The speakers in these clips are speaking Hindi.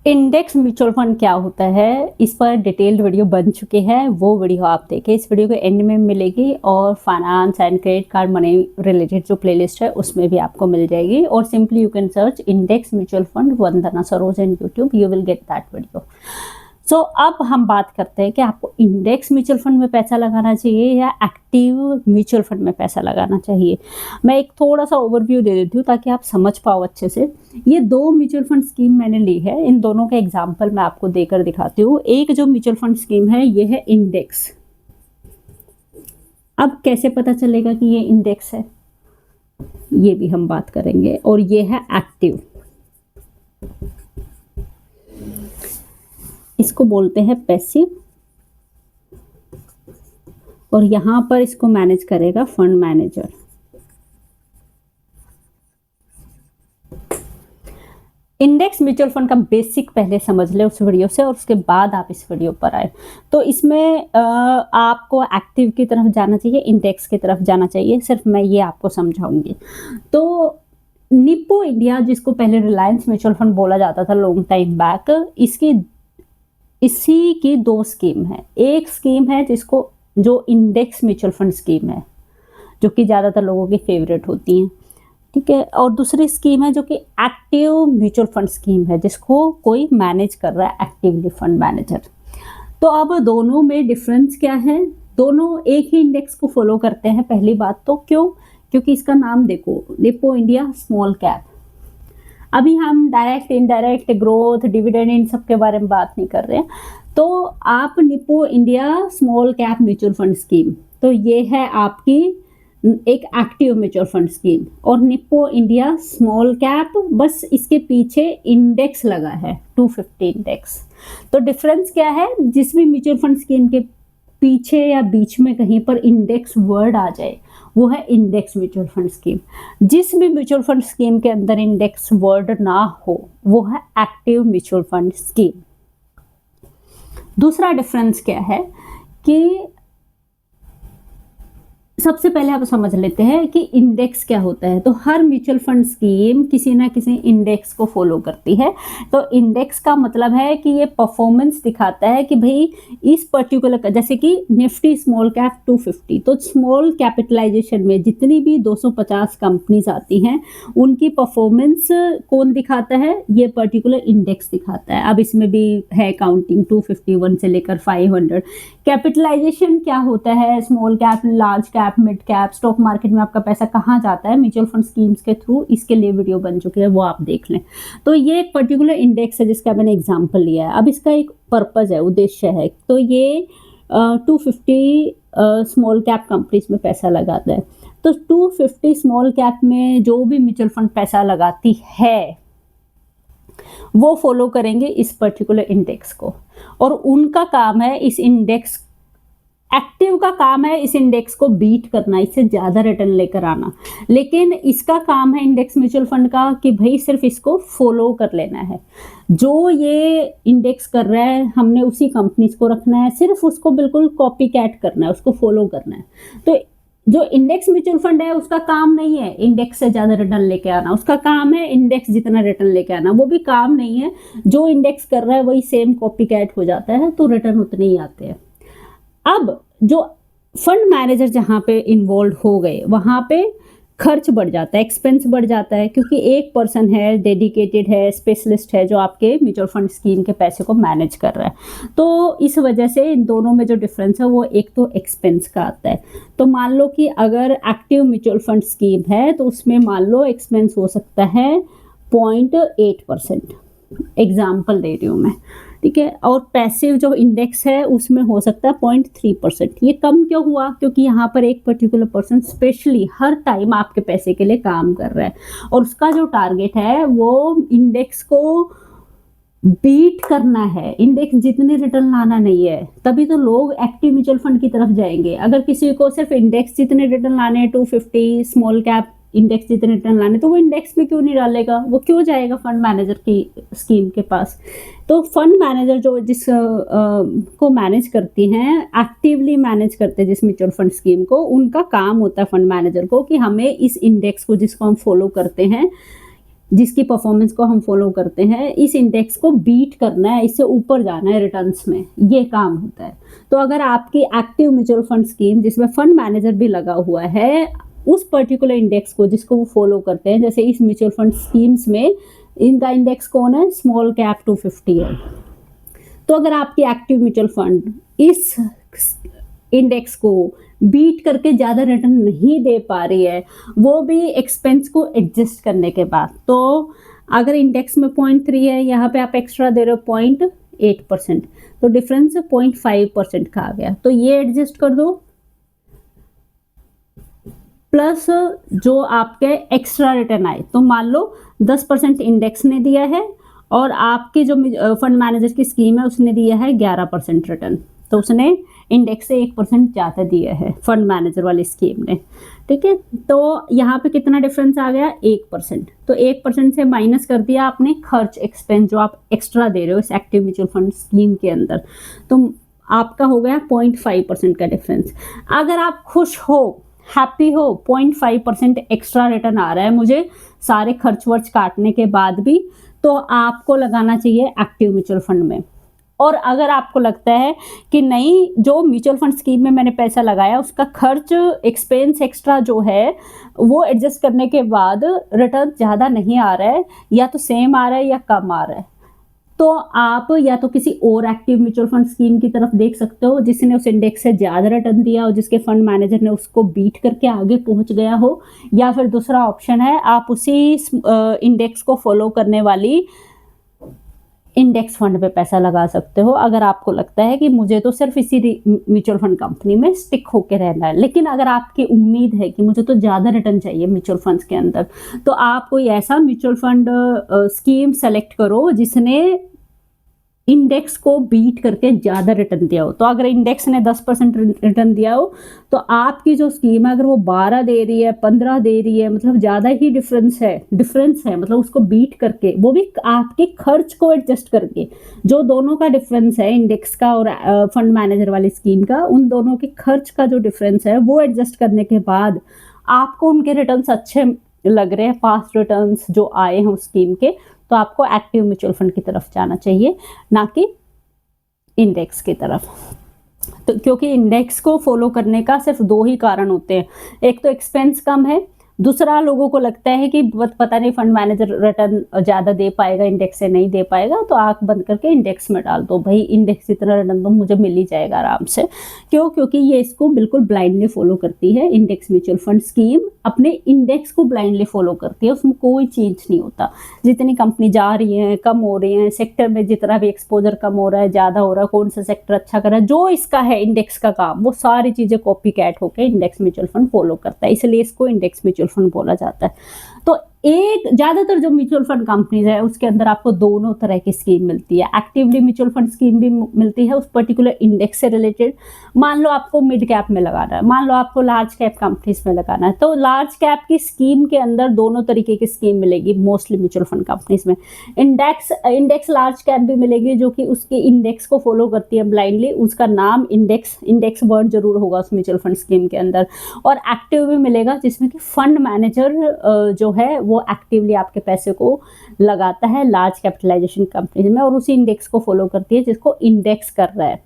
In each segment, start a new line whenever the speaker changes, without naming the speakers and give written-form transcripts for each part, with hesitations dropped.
इंडेक्स म्यूचुअल फंड क्या होता है, इस पर डिटेल्ड वीडियो बन चुके हैं, वो वीडियो आप देखें। इस वीडियो के एंड में मिलेगी और finance and credit card money related जो प्लेलिस्ट है उसमें भी आपको मिल जाएगी। और simply you can search index mutual fund Vandana Saroj in YouTube, you will get that video. So अब हम बात करते हैं कि आपको इंडेक्स म्यूचुअल फंड में पैसा लगाना चाहिए या एक्टिव म्यूचुअल फंड में पैसा लगाना चाहिए। मैं एक थोड़ा सा ओवरव्यू दे देती हूँ ताकि आप समझ पाओ अच्छे से। ये दो म्यूचुअल फंड स्कीम मैंने ली है, इन दोनों का एग्जाम्पल मैं आपको देकर दिखाती हूँ। एक जो म्यूचुअल फंड स्कीम है ये है इंडेक्स। अब कैसे पता चलेगा कि ये इंडेक्स है, ये भी हम बात करेंगे। और ये है एक्टिव, इसको बोलते हैं पैसिव, और यहां पर इसको मैनेज करेगा fund manager. Index mutual fund का बेसिक पहले समझ ले उस वीडियो से, और उसके बाद आप इस वीडियो पर आए। तो इसमें आपको एक्टिव की तरफ जाना चाहिए, इंडेक्स की तरफ जाना चाहिए, सिर्फ मैं ये आपको समझाऊंगी। तो निप्पो इंडिया, जिसको पहले रिलायंस म्यूचुअल फंड बोला जाता था लॉन्ग टाइम बैक, इसी की दो स्कीम है। एक स्कीम है जो इंडेक्स म्यूचुअल फंड स्कीम है, जो कि ज़्यादातर लोगों की फेवरेट होती हैं, ठीक है। और दूसरी स्कीम है जो कि एक्टिव म्यूचुअल फंड स्कीम है, जिसको कोई मैनेज कर रहा है एक्टिवली, फंड मैनेजर। तो अब दोनों में डिफरेंस क्या है? दोनों एक ही इंडेक्स को फॉलो करते हैं। पहली बात तो क्यों? क्योंकि इसका नाम देखो, निप्पो इंडिया स्मॉल कैप। अभी हम direct indirect growth dividend in सब के बारे में बात नहीं कर रहे हैं। तो आप Nippon India small cap mutual fund scheme, तो ये है आपकी एक एक्टिव म्यूचुअल फंड स्कीम। और निप्पो इंडिया स्मॉल कैप, बस इसके पीछे इंडेक्स लगा है 250 इंडेक्स। तो डिफरेंस क्या है? जिस भी म्यूचुअल फंड स्कीम के पीछे या बीच में कहीं पर इंडेक्स वर्ड आ जाए वो है इंडेक्स म्यूचुअल फंड स्कीम। जिस भी म्यूचुअल फंड स्कीम के अंदर इंडेक्स वर्ड ना हो वो है एक्टिव म्यूचुअल फंड स्कीम। दूसरा डिफरेंस क्या है कि सबसे पहले आप समझ लेते हैं कि इंडेक्स क्या होता है। तो हर म्यूचुअल फंड स्कीम किसी ना किसी इंडेक्स को फॉलो करती है। तो इंडेक्स का मतलब है कि ये परफॉर्मेंस दिखाता है कि भाई इस पर्टिकुलर, जैसे कि निफ्टी स्मॉल कैप 250, तो स्मॉल कैपिटलाइजेशन में जितनी भी 250 कंपनीज आती हैं उनकी परफॉर्मेंस कौन दिखाता है? ये पर्टिकुलर इंडेक्स दिखाता है। अब इसमें भी है काउंटिंग 251 से लेकर 500। कैपिटलाइजेशन क्या होता है? Small cap, large cap, mid cap, stock market में आपका पैसा कहाँ जाता है म्यूचुअल फंड स्कीम्स के थ्रू, इसके लिए वीडियो बन चुके हैं, वो आप देख लें। तो ये एक पर्टिकुलर इंडेक्स है जिसका मैंने एग्जांपल लिया है। अब इसका एक पर्पज है, उद्देश्य है। तो ये 250 स्मॉल कैप कंपनीज में पैसा लगाता है। तो 250 स्मॉल कैप में जो भी म्यूचुअल फंड पैसा लगाती है वो फॉलो करेंगे इस पर्टिकुलर इंडेक्स को, और उनका काम है इस इंडेक्स, एक्टिव का काम है इस इंडेक्स को बीट करना, इससे ज़्यादा रिटर्न लेकर आना। लेकिन इसका काम है इंडेक्स म्यूचुअल फंड का कि भाई सिर्फ इसको फॉलो कर लेना है। जो ये इंडेक्स कर रहा है हमने उसी कंपनीज को रखना है, सिर्फ उसको बिल्कुल कॉपी कैट करना है, उसको फॉलो करना है। तो जो इंडेक्स म्यूचुअल फंड है उसका काम नहीं है इंडेक्स से ज़्यादा रिटर्न लेके आना, उसका काम है इंडेक्स जितना रिटर्न लेके आना। वो भी काम नहीं है, जो इंडेक्स कर रहा है वही सेम कॉपी कैट हो जाता है, तो रिटर्न उतने ही आते हैं। अब जो फंड मैनेजर जहाँ पे इन्वॉल्व हो गए वहाँ पे खर्च बढ़ जाता है, एक्सपेंस बढ़ जाता है, क्योंकि एक पर्सन है, डेडिकेटेड है, स्पेशलिस्ट है, जो आपके म्यूचुअल फंड स्कीम के पैसे को मैनेज कर रहा है। तो इस वजह से इन दोनों में जो डिफरेंस है वो एक तो एक्सपेंस का आता है। तो मान लो कि अगर एक्टिव म्यूचुअल फंड स्कीम है तो उसमें मान लो एक्सपेंस हो सकता है 0.8%, एग्जाम्पल दे रही हूँ मैं, ठीक है। और पैसिव जो इंडेक्स है उसमें हो सकता है 0.3%। ये कम क्यों हुआ? क्योंकि यहाँ पर एक पर्टिकुलर पर्सन स्पेशली हर टाइम आपके पैसे के लिए काम कर रहा है, और उसका जो टारगेट है वो इंडेक्स को बीट करना है, इंडेक्स जितने रिटर्न लाना नहीं है। तभी तो लोग एक्टिव म्यूचुअल फंड की तरफ जाएंगे। अगर किसी को सिर्फ इंडेक्स जितने रिटर्न लाने हैं, 250 स्मॉल कैप इंडेक्स जितने रिटर्न लाने, तो वो इंडेक्स में क्यों नहीं डालेगा? वो क्यों जाएगा फंड मैनेजर की स्कीम के पास? तो फंड मैनेजर जो को मैनेज करती हैं, एक्टिवली मैनेज करते हैं जिस म्यूचुअल फंड स्कीम को, उनका काम होता है फंड मैनेजर को कि हमें इस इंडेक्स को, जिसको हम फॉलो करते हैं, जिसकी परफॉर्मेंस को हम फॉलो करते हैं, इस इंडेक्स को बीट करना है, इससे ऊपर जाना है रिटर्न्स में, ये काम होता है। तो अगर आपकी एक्टिव म्यूचुअल फंड स्कीम जिसमें फंड मैनेजर भी लगा हुआ है, उस पर्टिकुलर इंडेक्स को जिसको वो फॉलो करते हैं, जैसे इस म्यूचुअल फंड स्कीम्स में इनका इंडेक्स कौन है, स्मॉल कैप 250 है। तो अगर आपकी एक्टिव म्यूचुअल फंड इस इंडेक्स को बीट करके ज़्यादा रिटर्न नहीं दे पा रही है, वो भी एक्सपेंस को एडजस्ट करने के बाद, तो अगर इंडेक्स में 0.3 है, यहाँ पे आप एक्स्ट्रा दे रहे हो 0.8%, तो डिफरेंस 0.5% का आ गया, तो ये एडजस्ट कर दो, प्लस जो आपके एक्स्ट्रा रिटर्न आए। तो मान लो 10% इंडेक्स ने दिया है और आपकी जो फंड मैनेजर की स्कीम है उसने दिया है 11% रिटर्न, तो उसने इंडेक्स से 1% ज़्यादा दिया है फंड मैनेजर वाली स्कीम ने, ठीक है। तो यहाँ पे कितना डिफरेंस आ गया, 1%। तो 1% से माइनस कर दिया आपने खर्च, एक्सपेंस जो आप एक्स्ट्रा दे रहे हो इस एक्टिव म्यूचुअल फंड स्कीम के अंदर, तो आपका हो गया 0.5% का डिफरेंस। अगर आप खुश हो, हैप्पी हो, 0.5% एक्स्ट्रा रिटर्न आ रहा है मुझे सारे खर्च वर्च काटने के बाद भी, तो आपको लगाना चाहिए एक्टिव म्यूचुअल फंड में। और अगर आपको लगता है कि नहीं, जो म्यूचुअल फंड स्कीम में मैंने पैसा लगाया उसका खर्च, एक्सपेंस एक्स्ट्रा जो है वो एडजस्ट करने के बाद रिटर्न ज़्यादा नहीं आ रहा है, या तो सेम आ रहा है या कम आ रहा है, तो आप या तो किसी और एक्टिव म्यूचुअल फंड स्कीम की तरफ देख सकते हो जिसने उस इंडेक्स से ज़्यादा रिटर्न दिया हो, जिसके फंड मैनेजर ने उसको बीट करके आगे पहुंच गया हो, या फिर दूसरा ऑप्शन है आप उसी इंडेक्स को फॉलो करने वाली इंडेक्स फंड पे पैसा लगा सकते हो, अगर आपको लगता है कि मुझे तो सिर्फ इसी म्यूचुअल फंड कंपनी में स्टिक होके रहना है। लेकिन अगर आपकी उम्मीद है कि मुझे तो ज़्यादा रिटर्न चाहिए म्यूचुअल फंड्स के अंदर, तो आप कोई ऐसा म्यूचुअल फंड स्कीम सेलेक्ट करो जिसने इंडेक्स को बीट करके ज़्यादा रिटर्न दिया हो। तो अगर इंडेक्स ने 10% रिटर्न दिया हो, तो आपकी जो स्कीम है अगर वो 12 दे रही है, 15 दे रही है, मतलब ज़्यादा ही डिफरेंस है, मतलब उसको बीट करके, वो भी आपके खर्च को एडजस्ट करके, जो दोनों का डिफरेंस है इंडेक्स का और फंड मैनेजर वाली स्कीम का, उन दोनों के खर्च का जो डिफरेंस है वो एडजस्ट करने के बाद आपको उनके रिटर्न्स अच्छे लग रहे हैं, पास्ट रिटर्न्स जो आए हैं उस स्कीम के, तो आपको एक्टिव म्यूचुअल फंड की तरफ जाना चाहिए, ना कि इंडेक्स की तरफ। तो क्योंकि इंडेक्स को फॉलो करने का सिर्फ 2 ही कारण होते हैं, एक तो एक्सपेंस कम है, दूसरा लोगों को लगता है कि पता नहीं फंड मैनेजर रिटर्न ज़्यादा दे पाएगा, इंडेक्स से नहीं दे पाएगा, तो आंख बंद करके इंडेक्स में डाल दो, भाई इंडेक्स की तरह रिटर्न तो मुझे मिल ही जाएगा आराम से। क्यों? क्योंकि ये इसको बिल्कुल ब्लाइंडली फॉलो करती है, इंडेक्स म्यूचुअल फंड स्कीम अपने इंडेक्स को ब्लाइंडली फॉलो करती है, उसमें कोई चेंज नहीं होता। जितनी कंपनी जा रही है, कम हो रही है, सेक्टर में जितना भी एक्सपोजर कम हो रहा है, ज़्यादा हो रहा है, कौन सा सेक्टर अच्छा कर रहा है, जो इसका है इंडेक्स का काम, वो सारी चीज़ें कॉपी कैट होकर इंडेक्स म्यूचुअल फंड फॉलो करता है, इसलिए इसको इंडेक्स म्यूचुअल फंड बोला जाता है। तो एक ज़्यादातर जो म्यूचुअल फंड कंपनीज है उसके अंदर आपको दोनों तरह की स्कीम मिलती है, एक्टिवली म्यूचुअल फंड स्कीम भी मिलती है उस पर्टिकुलर इंडेक्स से रिलेटेड। मान लो आपको मिड कैप में लगाना है, मान लो आपको लार्ज कैप कंपनीज में लगाना है, तो लार्ज कैप की स्कीम के अंदर दोनों तरीके की स्कीम मिलेगी मोस्टली म्यूचुअल फंड कंपनीज में। इंडेक्स लार्ज कैप भी मिलेगी जो कि उसके इंडेक्स को फॉलो करती है ब्लाइंडली, उसका नाम इंडेक्स वर्ड जरूर होगा उस म्यूचुअल फंड स्कीम के अंदर। और एक्टिव भी मिलेगा जिसमें कि फंड मैनेजर जो है वो एक्टिवली आपके पैसे को लगाता है लार्ज कैपिटलाइजेशन कंपनी में और उसी इंडेक्स को फॉलो करती है जिसको इंडेक्स कर रहा है,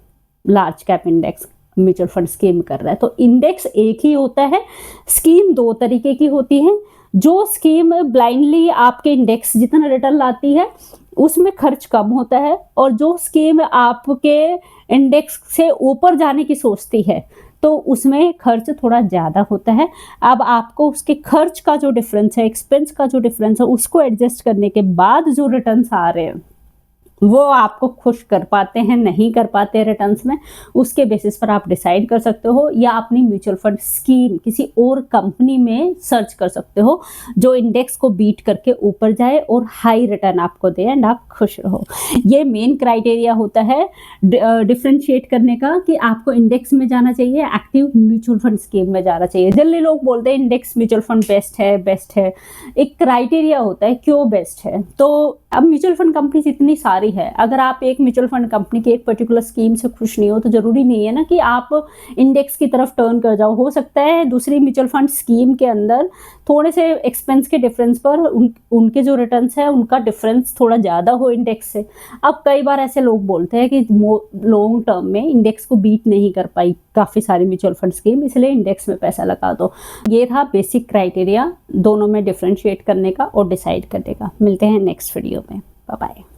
large cap index mutual fund scheme कर रहा है। तो इंडेक्स एक ही होता है, स्कीम 2 तरीके की होती है। जो स्कीम ब्लाइंडली आपके इंडेक्स जितना रिटर्न लाती है उसमें खर्च कम होता है, और जो स्कीम आपके इंडेक्स से ऊपर जाने की सोचती है तो उसमें खर्च थोड़ा ज़्यादा होता है। अब आपको उसके खर्च का जो डिफरेंस है, एक्सपेंस का जो डिफरेंस है, उसको एडजस्ट करने के बाद जो रिटर्न्स आ रहे हैं वो आपको खुश कर पाते हैं, नहीं कर पाते रिटर्न्स में, उसके बेसिस पर आप डिसाइड कर सकते हो, या अपनी म्यूचुअल फंड स्कीम किसी और कंपनी में सर्च कर सकते हो जो इंडेक्स को बीट करके ऊपर जाए और हाई रिटर्न आपको दे एंड आप खुश रहो। ये मेन क्राइटेरिया होता है डिफ्रेंशिएट करने का कि आपको इंडेक्स में जाना चाहिए, एक्टिव म्यूचुअल फंड स्कीम में जाना चाहिए। जनरली लोग बोलते हैं इंडेक्स म्यूचुअल फंड बेस्ट है, एक क्राइटेरिया होता है क्यों बेस्ट है। तो अब म्यूचुअल फंड कंपनीज इतनी सारी सारी है। अगर आप एक म्यूचुअल फंड कंपनी की एक पर्टिकुलर स्कीम से खुश नहीं हो तो ज़रूरी नहीं है ना कि आप इंडेक्स की तरफ टर्न कर जाओ। हो सकता है दूसरी म्यूचुअल फंड स्कीम के अंदर थोड़े से एक्सपेंस के डिफरेंस पर उनके जो रिटर्न्स है उनका डिफरेंस थोड़ा ज़्यादा हो इंडेक्स से। अब कई बार ऐसे लोग बोलते हैं कि लॉन्ग टर्म में इंडेक्स को बीट नहीं कर पाई काफ़ी सारी म्यूचुअल फंड स्कीम, इसलिए इंडेक्स में पैसा लगा दो। ये था बेसिक क्राइटेरिया दोनों में डिफ्रेंशिएट करने का और डिसाइड करने का। मिलते हैं नेक्स्ट वीडियो में। Bye bye.